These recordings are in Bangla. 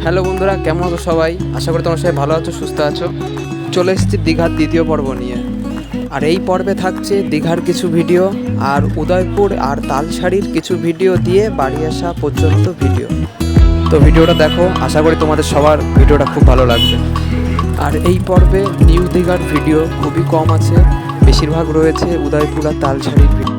হ্যালো বন্ধুরা, কেমন আছো সবাই? আশা করি তোমরা সবাই ভালো আছো, সুস্থ আছো। চলে এসেছি দীঘার দ্বিতীয় পর্ব নিয়ে। আর এই পর্বে থাকছে দীঘার কিছু ভিডিও আর উদয়পুর আর তালসারির কিছু ভিডিও দিয়ে বাড়ি আসা পর্যন্ত ভিডিও। তো ভিডিওটা দেখো, আশা করি তোমাদের সবার ভিডিওটা খুব ভালো লাগবে। আর এই পর্বে নিউ দীঘার ভিডিও খুবই কম আছে, বেশিরভাগ রয়েছে উদয়পুর আর তালসারির ভিডিও।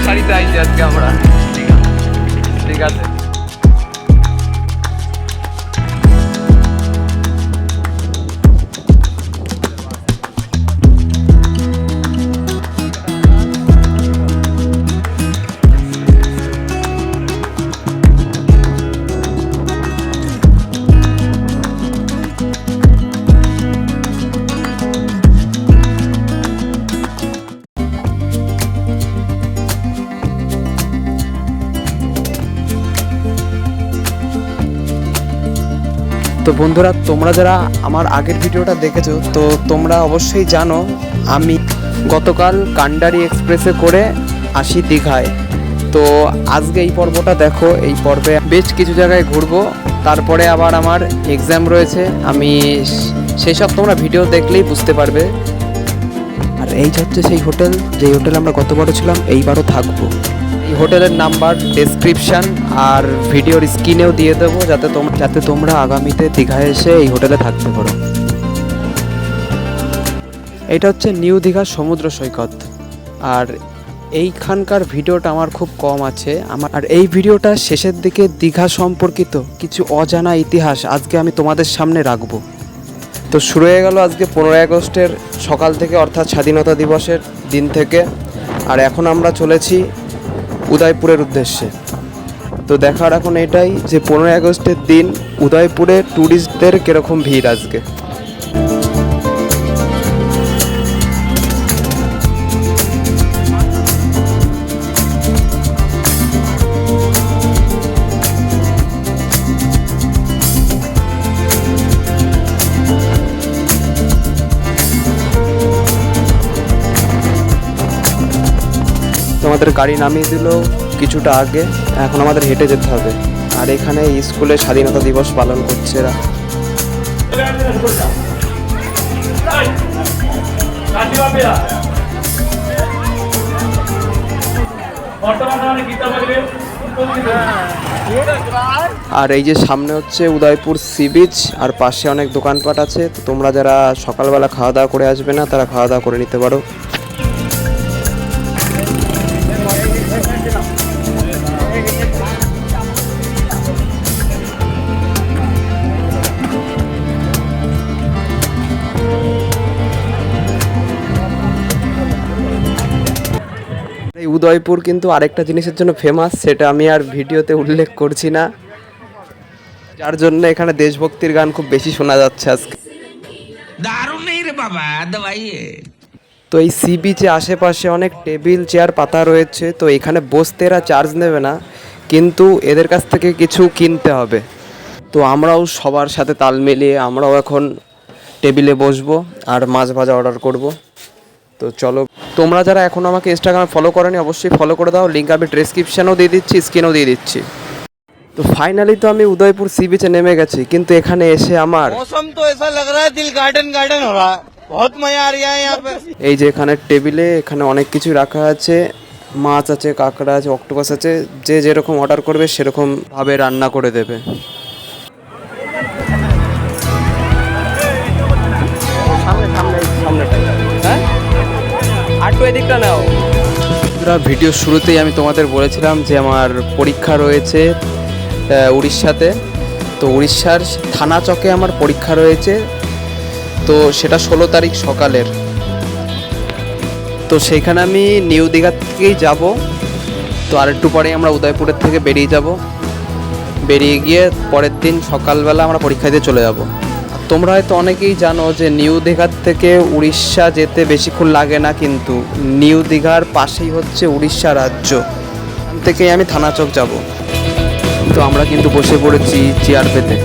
শাড়িতে আইছি আজকে আমরা, ঠিক আছে। তো বন্ধুরা, তোমরা যারা আমার আগের ভিডিওটা দেখেছো তো তোমরা অবশ্যই জানো আমি গতকাল কান্ডারি এক্সপ্রেসে করে আসি দীঘায়। তো আজকে এই পর্বটা দেখো, এই পর্বে বেশ কিছু জায়গায় ঘুরবো, তারপরে আবার আমার এক্সাম রয়েছে, আমি সেই সব তোমরা ভিডিও দেখলেই বুঝতে পারবে। আর এই হচ্ছে সেই হোটেল, যেই হোটেলে আমরা গতবারও ছিলাম, এইবারও থাকবো। এই হোটেলের নাম্বার ডেসক্রিপশান আর ভিডিওর স্ক্রিনেও দিয়ে দেবো, যাতে তোমরা আগামীতে দীঘায় এসে এই হোটেলে থাকতে পারো। এটা হচ্ছে নিউ দীঘা সমুদ্র সৈকত। আর এইখানকার ভিডিওটা আমার খুব কম আছে, আর এই ভিডিওটা শেষের দিকে দীঘা সম্পর্কিত কিছু অজানা ইতিহাস আজকে আমি তোমাদের সামনে রাখবো। তো শুরু হয়ে গেল আজকে 15ই আগস্টের সকাল থেকে, অর্থাৎ স্বাধীনতা দিবসের দিন থেকে। আর এখন আমরা চলেছি উদয়পুরের উদ্দেশ্যে। তো দেখার এখন এটাই যে 15ই আগস্টের দিন উদয়পুরে ট্যুরিস্টদের কীরকম ভিড় আজকে। আমাদের গাড়ি নামিয়ে দিল কিছুটা আগে, এখন আমাদের হেঁটে যেতে হবে। আর এখানে স্কুলে স্বাধীনতা দিবস পালন করছে এরা। আর এই যে সামনে হচ্ছে উদয়পুর সি বিচ, আর পাশে অনেক দোকানপাট আছে। তো তোমরা যারা সকালবেলা খাওয়া দাওয়া করে আসবে না, তারা খাওয়া দাওয়া করে নিতে পারো। এই উদয়পুর কিন্তু আরেকটা জিনিসের জন্য ফেমাস, সেটা আমি আর ভিডিওতে উল্লেখ করছি না, যার জন্য এখানে দেশভক্তির গান খুব বেশি শোনা যাচ্ছে আজকে। তো এই সি বিচে আশেপাশে অনেক টেবিল চেয়ার পাতা রয়েছে। তো এখানে বসতে এরা চার্জ নেবে না, কিন্তু এদের কাছ থেকে কিছু কিনতে হবে। তো আমরাও সবার সাথে তাল মিলিয়ে আমরাও এখন টেবিলে বসবো আর মাছ ভাজা অর্ডার করব। তো চলো, তোমরা যারা এখন আমাকে ইনস্টাগ্রামে ফলো করোনি অবশ্যই ফলো করে দাও, লিঙ্ক আমি ডেসক্রিপশানেও দিয়ে দিচ্ছি, স্ক্রিনেও দিয়ে দিচ্ছি। তো ফাইনালি তো আমি উদয়পুর সি বিচে নেমে গেছি, কিন্তু এখানে এসে আমার मौसम तो ऐसा लग रहा है दिल गार्डन गार्डन हो रहा है, बहुत मजा आ रहा है यहाँ पे। এই যে এখানে টেবিলে এখানে অনেক কিছু রাখা আছে, মাছ আছে, কাঁকড়া আছে, অক্টোপাস আছে, যে যেরকম অর্ডার করবে সেরকম ভাবে রান্না করে দেবে। ভিডিও শুরুতেই আমি তোমাদের বলেছিলাম যে আমার পরীক্ষা রয়েছে উড়িষ্যাতে। তো উড়িষ্যার থানা চকে আমার পরীক্ষা রয়েছে, তো সেটা 16 তারিখ সকালের। তো সেইখানে আমি নিউ দীঘা থেকেই যাব। তো আর একটু পরেই আমরা উদয়পুরের থেকে বেরিয়ে যাব। বেরিয়ে গিয়ে পরের দিন সকালবেলা আমরা পরীক্ষা দিয়ে চলে যাব। তোমরা হয়তো অনেকেই জানো যে নিউ দীঘার থেকে উড়িষ্যা যেতে বেশিক্ষণ লাগে না, কিন্তু নিউ দীঘার পাশেই হচ্ছে উড়িষ্যা রাজ্য। ওখান থেকেই আমি থানাচক যাব। তো আমরা কিন্তু বসে পড়েছি চেয়ার পেতে।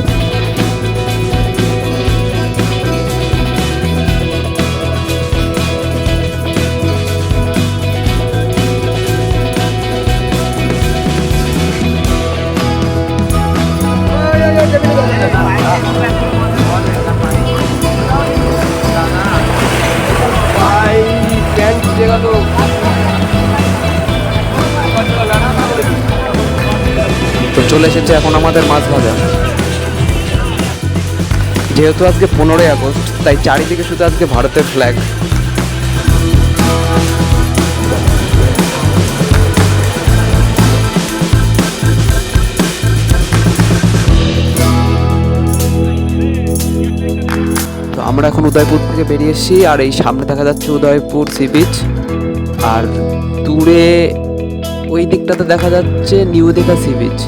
তো চলে এসেছে এখন আমাদের মাছ ভাজা। যেহেতু আজকে 15ই আগস্ট, তাই চারিদিকে শুধু আজকে ভারতের ফ্ল্যাগ। তো আমরা এখন উদয়পুর থেকে বেরিয়ে এসেছি, আর এই সামনে দেখা যাচ্ছে উদয়পুর সি বিচ, আর দূরে ওই দিকটাতে দেখা যাচ্ছে new Digha sea beach.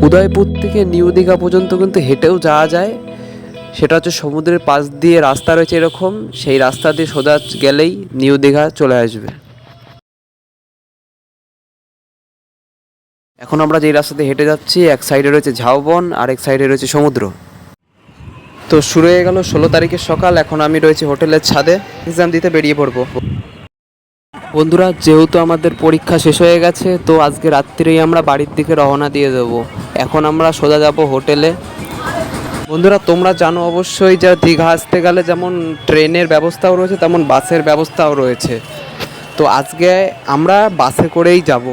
Udaipur থেকে নিউ দীঘা পর্যন্ত কিন্তু হেঁটেও যাওয়া যায়। সেটা হচ্ছে সমুদ্রের পাশ দিয়ে রাস্তা রয়েছে এরকম, সেই রাস্তা দিয়ে সোজা গেলেই নিউ দীঘা চলে আসবে। এখন আমরা যেই রাস্তা দিয়ে হেঁটে যাচ্ছি, এক সাইডে রয়েছে ঝাউবন আর এক সাইডে রয়েছে সমুদ্র। তো শুরু হয়ে গেল 16 তারিখের সকাল। এখন আমি রয়েছি হোটেলের ছাদে, এক্সাম দিতে বেরিয়ে পড়বো। বন্ধুরা, যেহেতু আমাদের পরীক্ষা শেষ হয়ে গেছে, তো আজকে রাত্রিরেই আমরা বাড়ির দিকে রওনা দিয়ে দেবো। এখন আমরা সোজা যাব হোটেলে। বন্ধুরা, তোমরা জানো অবশ্যই যে দীঘা আসতে গেলে যেমন ট্রেনের ব্যবস্থাও রয়েছে, তেমন বাসের ব্যবস্থাও রয়েছে। তো আজকে আমরা বাসে করেই যাব।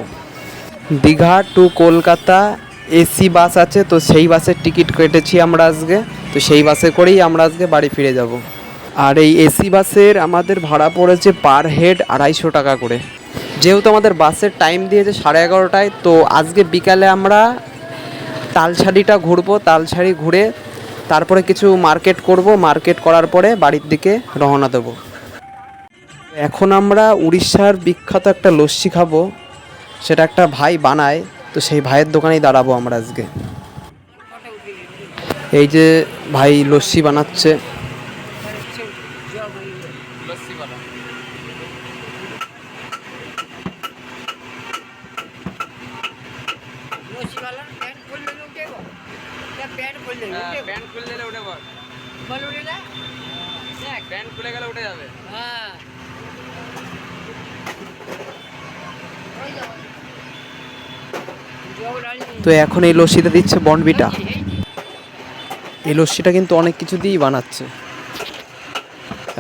Digha to Kolkata AC bus আছে, তো সেই বাসের টিকিট কেটেছি আমরা আজকে। তো সেই বাসে করেই আমরা আজকে বাড়ি ফিরে যাব। আর এই এসি বাসের আমাদের ভাড়া পড়েছে পার হেড 250 টাকা করে। যেহেতু আমাদের বাসের টাইম দিয়েছে 11:30টায়, তো আজকে বিকালে আমরা তালছাড়িটা ঘুরবো। তালছাড়ি ঘুরে তারপরে কিছু মার্কেট করব। মার্কেট করার পরে বাড়ির দিকে রওনা দেব। এখন আমরা উড়িষ্যার বিখ্যাত একটা লস্যি খাবো, সেটা একটা ভাই বানায়। তো সেই ভাইয়ের দোকানেই দাঁড়াবো আমরা আজকে। এই যে ভাই লস্যি বানাচ্ছে। তো এখন এই লস্যিটা দিচ্ছে বনবিটা। এই লস্যিটা কিন্তু অনেক কিছু দিয়েই বানাচ্ছে।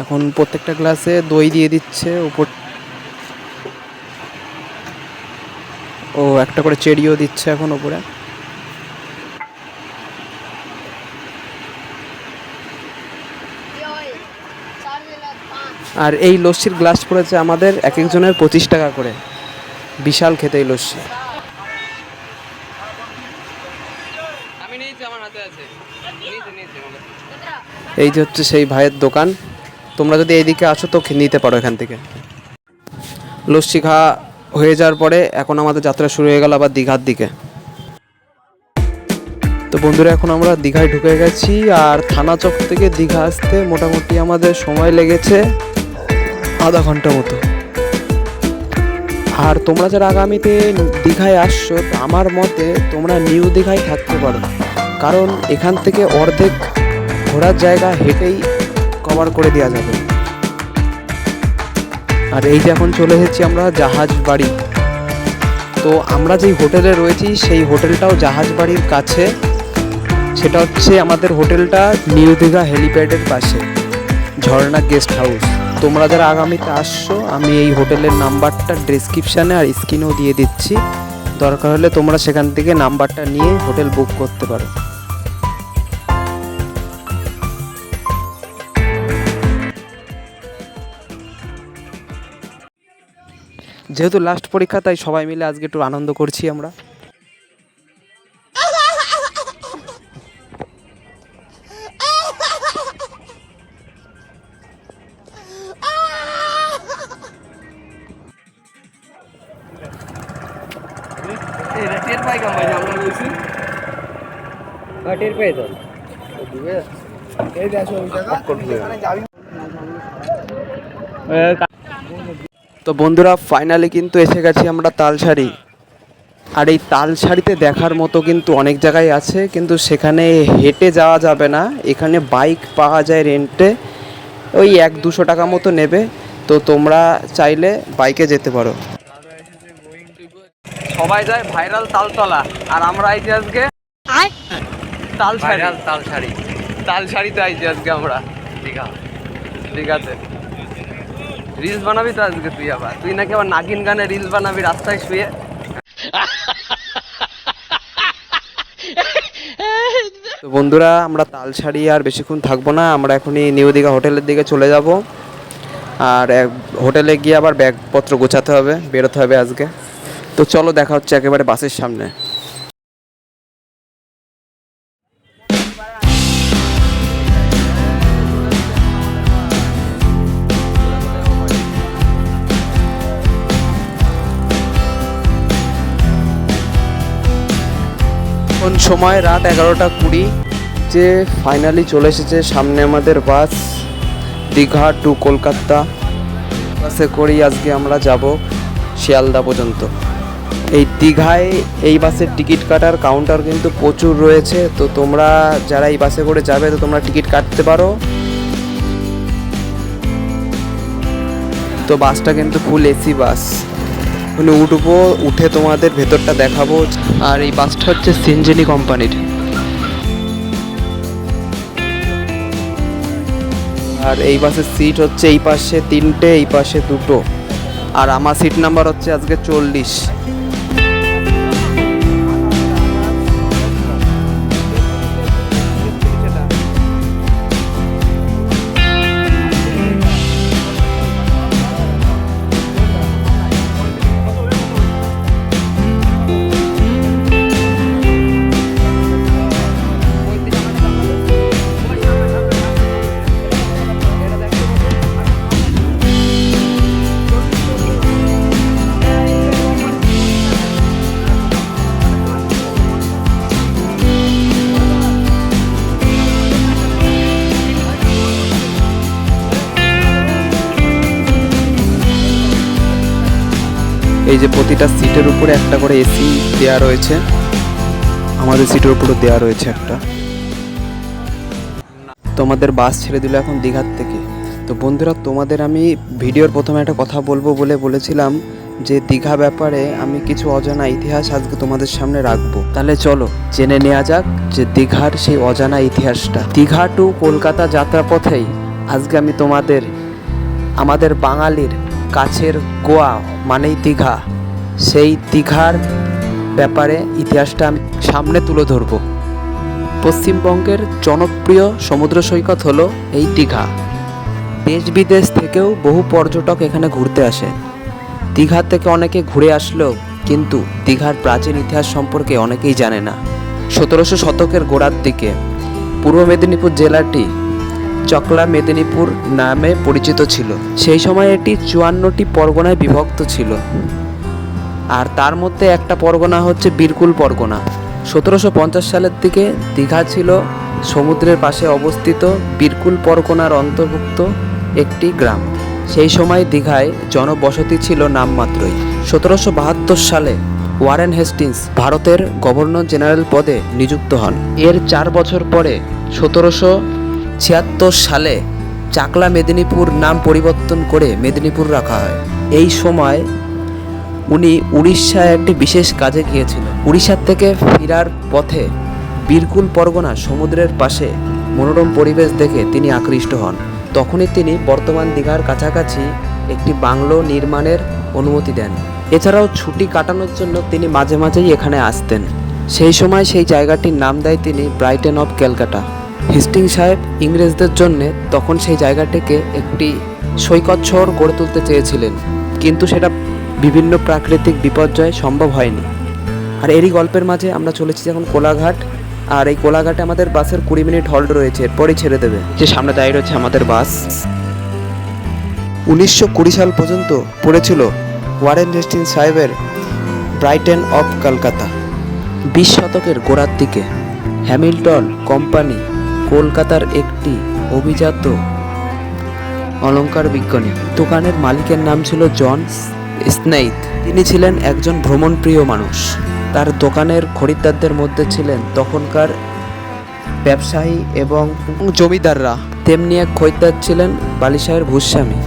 এখন প্রত্যেকটা গ্লাসে দই দিয়ে দিচ্ছে উপর, ও একটা করে চেরিও দিচ্ছে এখন উপরে। আর এই লস্যির গ্লাস পড়েছে আমাদের এক একজনের 25 টাকা করে। বিশাল খেতে এই লস্যি। এই যে হচ্ছে সেই ভাইয়ের দোকান। তোমরা যদি এইদিকে আসো তো নিতে পারো এখান থেকে। লস্যি খাওয়া হয়ে যাওয়ার পরে এখন আমাদের যাত্রা শুরু হয়ে গেল আবার দীঘার দিকে। তো বন্ধুরা, এখন আমরা দীঘায় ঢুকে গেছি। আর থানাচক থেকে দীঘা আসতে মোটামুটি আমাদের সময় লেগেছে আধা ঘন্টা মতো। আর তোমরা যারা আগামীতে দীঘায় আসছো, আমার মতে তোমরা নিউ দীঘায় থাকতে পারো, কারণ এখান থেকে অর্ধেক ঘোরার জায়গা হেঁটেই কভার করে দেওয়া যাবে। আর এই যে এখন চলে এসেছি আমরা জাহাজ বাড়ি। তো আমরা যেই হোটেলে রয়েছি সেই হোটেলটাও জাহাজ বাড়ির কাছে। সেটা হচ্ছে আমাদের হোটেলটা নিউ দীঘা হেলিপ্যাডের পাশে, ঝর্ণা গেস্ট হাউস। তোমরা যারা আগামীতে আসছো, আমি এই হোটেলের নাম্বারটা ডেসক্রিপশানে আর স্ক্রিনেও দিয়ে দিচ্ছি। দরকার হলে তোমরা সেখান থেকে নাম্বারটা নিয়ে হোটেল বুক করতে পারো। যেহেতু লাস্ট পরীক্ষা, তাই সবাই মিলে আজকে একটু আনন্দ করছি আমরা। তো বন্ধুরা ফাইনালি কিন্তু এসে গেছি আমরা তালসারি। আর এই তালসারিতে দেখার মতো কিন্তু অনেক জায়গায় আছে, কিন্তু সেখানে হেঁটে যাওয়া যাবে না। এখানে বাইক পাওয়া যায় রেন্টে, ওই 100-200 টাকা মতো নেবে। তো তোমরা চাইলে বাইকে যেতে পারো। সবাই যায় ভাইরাল তালতলা, আর আমরা আইছি আজকে তালসারিতে আইছি আজকে আমরা দীঘাতে। রিলস বানাবি তো আজকে তুই নাকি আবার নাগিন গানে রিলস বানাবি রাস্তায় শুয়ে। তো বন্ধুরা আমরা তালসারি আর বেশিক্ষণ থাকবো না, আমরা এখনই নিউ দীঘা হোটেলের দিকে চলে যাব। আর হোটেলে গিয়ে আবার ব্যাগপত্র গোছাতে হবে, বেরোতে হবে আজকে। তো চলো দেখা হচ্ছে একেবারে বাসের সামনে। এখন সময় রাত 11:20, যে ফাইনালি চলে এসেছে সামনে আমাদের বাস, দীঘা টু কলকাতা। বাসে করেই আজকে আমরা যাব শিয়ালদা পর্যন্ত। এই দীঘায় এই বাসের টিকিট কাটার কাউন্টার কিন্তু প্রচুর রয়েছে। তো তোমরা যারা এই বাসে করে যাবে তো তোমরা টিকিট কাটতে পারো। তো বাসটা কিন্তু ফুল এসি বাস, মানে উঠবো, উঠে তোমাদের ভেতরটা দেখাবো। আর এই বাসটা হচ্ছে সিনজেনি কোম্পানির। আর এই বাসের সিট হচ্ছে এই পাশে 3টে, এই পাশে 2টো। আর আমার সিট নাম্বার হচ্ছে আজকে 40। এই যে প্রতিটা সিটের উপরে একটা করে এসি দেওয়া রয়েছে, আমাদের সিটের উপরও দেওয়া রয়েছে একটা। তোমাদের বাস ছেড়ে দিল এখন দীঘার থেকে। তো বন্ধুরা তোমাদের আমি ভিডিওর প্রথমে একটা কথা বলবো বলেছিলাম যে দীঘা ব্যাপারে আমি কিছু অজানা ইতিহাস আজকে তোমাদের সামনে রাখবো। তাহলে চলো জেনে নেওয়া যাক যে দীঘার সেই অজানা ইতিহাসটা। দীঘা টু কলকাতা যাত্রাপথেই আজকে আমি তোমাদের আমাদের বাঙালির কাছের গোয়া মানেই দীঘা, সেই দীঘার ব্যাপারে ইতিহাসটা আমি সামনে তুলে ধরব। পশ্চিমবঙ্গের জনপ্রিয় সমুদ্র সৈকত হলো এই দীঘা। দেশ বিদেশ থেকেও বহু পর্যটক এখানে ঘুরতে আসে। দীঘা থেকে অনেকে ঘুরে আসলেও কিন্তু দীঘার প্রাচীন ইতিহাস সম্পর্কে অনেকেই জানে না। 1700 শতকের গোড়ার দিকে পূর্ব মেদিনীপুর জেলাটি চকলা মেদিনীপুর নামে পরিচিত ছিল। সেই সময় এটি 54টি পরগনায় বিভক্ত ছিল, আর তার মধ্যে একটা পরগনা হচ্ছে বীরকুল পরগনা। 1750 সালের দিকে দীঘা ছিল সমুদ্রের পাশে অবস্থিত বীরকুল পরগনার অন্তর্ভুক্ত একটি গ্রাম। সেই সময় দীঘায় জনবসতি ছিল নামমাত্রই। 1772 সালে ওয়ারেন হেস্টিংস ভারতের গভর্নর জেনারেল পদে নিযুক্ত হন। এর 4 বছর পরে 1776 সালে চাকলা মেদিনীপুর নাম পরিবর্তন করে মেদিনীপুর রাখা হয়। এই সময় উনি উড়িষ্যায় একটি বিশেষ কাজে গিয়েছিলেন। উড়িষ্যার থেকে ফেরার পথে বীরকুল পরগনা সমুদ্রের পাশে মনোরম পরিবেশ দেখে তিনি আকৃষ্ট হন। তখনই তিনি বর্তমান দীঘার কাছাকাছি একটি বাংলো নির্মাণের অনুমতি দেন। এছাড়াও ছুটি কাটানোর জন্য তিনি মাঝে মাঝেই এখানে আসতেন। সেই সময় সেই জায়গাটির নাম দেয় তিনি ব্রাইটন অফ ক্যালকাটা। হেস্টিংস সাহেব ইংরেজদের জন্য তখন সেই জায়গাটিকে একটি সৈকত শহর গড়ে তুলতে চেয়েছিলেন, কিন্তু সেটা বিভিন্ন প্রাকৃতিক বিপর্যয় সম্ভব হয়নি। আর এরই গল্পের মাঝে আমরা চলেছি এখন কোলাঘাট। আর এই কোলাঘাটে আমাদের বাসের 20 মিনিট হল্ট রয়েছে, এরপরই ছেড়ে দেবে। যে সামনে দাঁড়িয়ে রয়েছে আমাদের বাস। 1920 সাল পর্যন্ত পড়েছিল ওয়ারেন হেস্টিংস সাহেবের ব্রাইটন অফ কলকাতা। 20 শতকের গোড়ার দিকে হ্যামিল্টন কোম্পানি কলকাতার একটি অভিজাত অলংকার বিজ্ঞানী। দোকানের মালিকের নাম ছিল জন স্নেইথ। তিনি ছিলেন একজন ভ্রমণপ্রিয় মানুষ। তার দোকানের খরিদ্দারদের মধ্যে ছিলেন তখনকার ব্যবসায়ী এবং জমিদাররা। তেমনি এক খরিদ্দার ছিলেন বালিশাহের ভূস্বামী।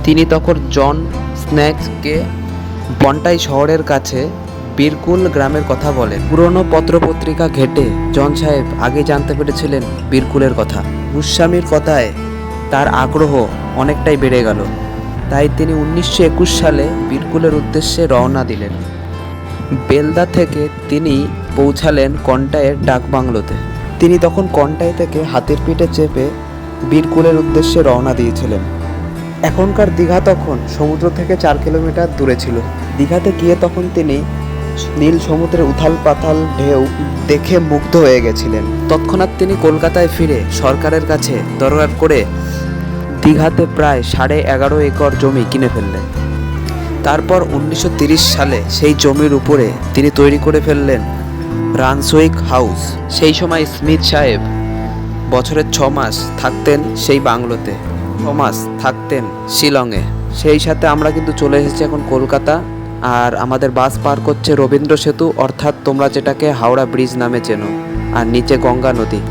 তিনি তখন জন স্নেইথকে বন্টাই শহরের কাছে বীরকুল গ্রামের কথা বলেন। পুরনো পত্রপত্রিকা ঘেটে জন সাহেব আগে জানতে পেরেছিলেন বীরকুলের কথা। ভূস্বামীর কথায় তার আগ্রহ অনেকটাই বেড়ে গেল। তাই তিনি 1921 সালে বীরকুলের উদ্দেশ্যে রওনা দিলেন। বেলদা থেকে তিনি পৌঁছালেন কন্টাইয়ের ডাকবাংলোতে। তিনি তখন কন্টাই থেকে হাতির পিঠে চেপে বীরকুলের উদ্দেশ্যে রওনা দিয়েছিলেন। এখনকার দীঘা তখন সমুদ্র থেকে 4 কিলোমিটার দূরে ছিল। দীঘাতে গিয়ে তখন তিনি নীল সমুদ্রের উথাল পাথাল ঢেউ দেখে মুগ্ধ হয়ে গেছিলেন। তৎক্ষণাৎ তিনি কলকাতায় ফিরে সরকারের কাছে দরবার করে দীঘাতে প্রায় 11.5 একর জমি কিনে ফেললেন। তারপর 1930 সালে সেই জমির উপরে তিনি তৈরি করে ফেললেন রানসুইক হাউস। সেই সময় স্মিথ সাহেব বছরের 6 মাস থাকতেন সেই বাংলোতে, 6 মাস থাকতেন শিলংয়ে। সেই সাথে আমরা কিন্তু চলে এসেছি এখন কলকাতা। আর আমাদের বাস পার করছে রবীন্দ্র সেতু, অর্থাৎ তোমরা যেটাকে হাওড়া ব্রিজ নামে চেনো, আর নিচে গঙ্গা নদী।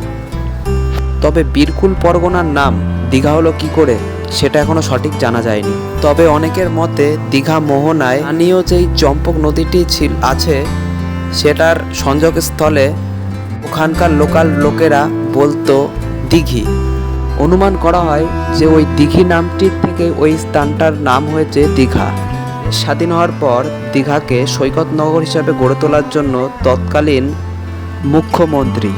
তবে বীরকুল পরগনার নাম দীঘা হলো কি করে সেটা এখনো সঠিক জানা যায়নি। তবে অনেকের মতে দীঘা মোহনায় স্থানীয় যেই চম্পক নদীটি আছে সেটার সংযোগস্থলে ওখানকার লোকাল লোকেরা বলতো দিঘি। অনুমান করা হয় যে ওই দিঘি নামটির থেকে ওই স্থানটার নাম হয়েছে দীঘা। স্বাধীন হওয়ার পর দীঘাকে সৈকত নগর হিসাবে গড়ে তোলার জন্য তৎকালীন মুখ্যমন্ত্রী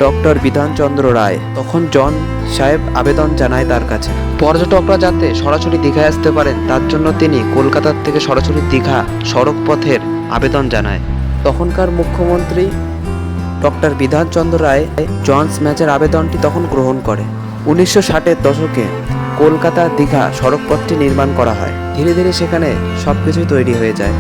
ডক্টর বিধানচন্দ্র রায় তখন জন সাহেব আবেদন জানায় তার কাছে পর্যটকরা যাতে সরাসরি দীঘায় আসতে পারেন তার জন্য তিনি কলকাতার থেকে সরাসরি দীঘা সড়ক পথের আবেদন জানায়। তখনকার মুখ্যমন্ত্রী ডক্টর বিধানচন্দ্র রায় জন স্ম্যাচের আবেদনটি তখন গ্রহণ করে। 1960-এর দশকে কলকাতা দীঘা সড়কপথটি নির্মাণ করা হয়। ধীরে ধীরে সেখানে সব কিছুই তৈরি হয়ে যায়।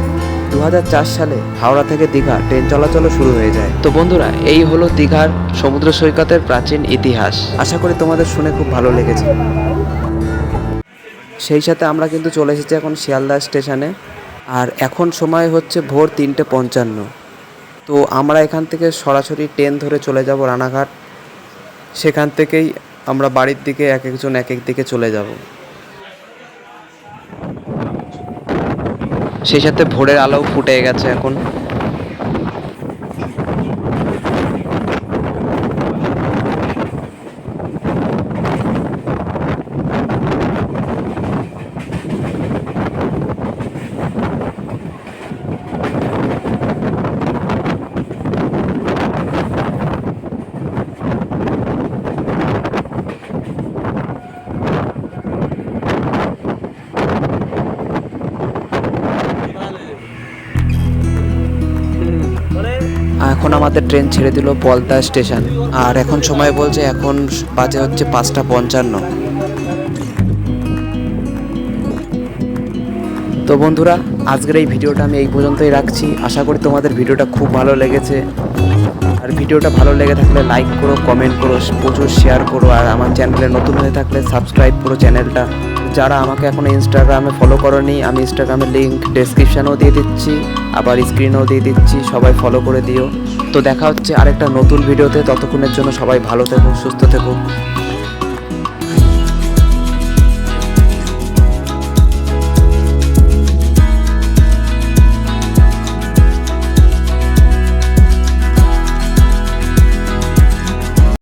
2004 সালে হাওড়া থেকে দীঘা ট্রেন চলাচলও শুরু হয়ে যায়। তো বন্ধুরা, এই হলো দীঘার সমুদ্র সৈকতের প্রাচীন ইতিহাস। আশা করি তোমাদের শুনে খুব ভালো লেগেছে। সেই সাথে আমরা কিন্তু চলে এসেছি এখন শিয়ালদা স্টেশনে। আর এখন সময় হচ্ছে ভোর 3:55। তো আমরা এখান থেকে সরাসরি ট্রেন ধরে চলে যাব রানাঘাট। সেখান থেকেই আমরা বাড়ির দিকে এক একজন এক এক দিকে চলে যাব। সেই সাথে ভোরের আলোও ফুটে গেছে এখন। এখন আমাদের ট্রেন ছেড়ে দিল পলতা স্টেশন। আর এখন সময় বলছে এখন বাজে হচ্ছে 5:55। তো বন্ধুরা, আজকের এই ভিডিওটা আমি এই পর্যন্তই রাখছি। আশা করি তোমাদের ভিডিওটা খুব ভালো লেগেছে। আর ভিডিওটা ভালো লেগে থাকলে লাইক করো, কমেন্ট করো, প্রচুর শেয়ার করো। আর আমার চ্যানেলে নতুন হয়ে থাকলে সাবস্ক্রাইব করো চ্যানেলটা। যারা আমাকে এখনো ইনস্টাগ্রামে ফলো করোনি, আমি ইনস্টাগ্রামের লিঙ্ক ডেসক্রিপশানেও দিয়ে দিচ্ছি, আবার স্ক্রিনেও দিয়ে দিচ্ছি, সবাই ফলো করে দিও। তো দেখা হচ্ছে আরেকটা নতুন ভিডিওতে। ততক্ষণের জন্য সবাই ভালো থেকো, সুস্থ থেকো।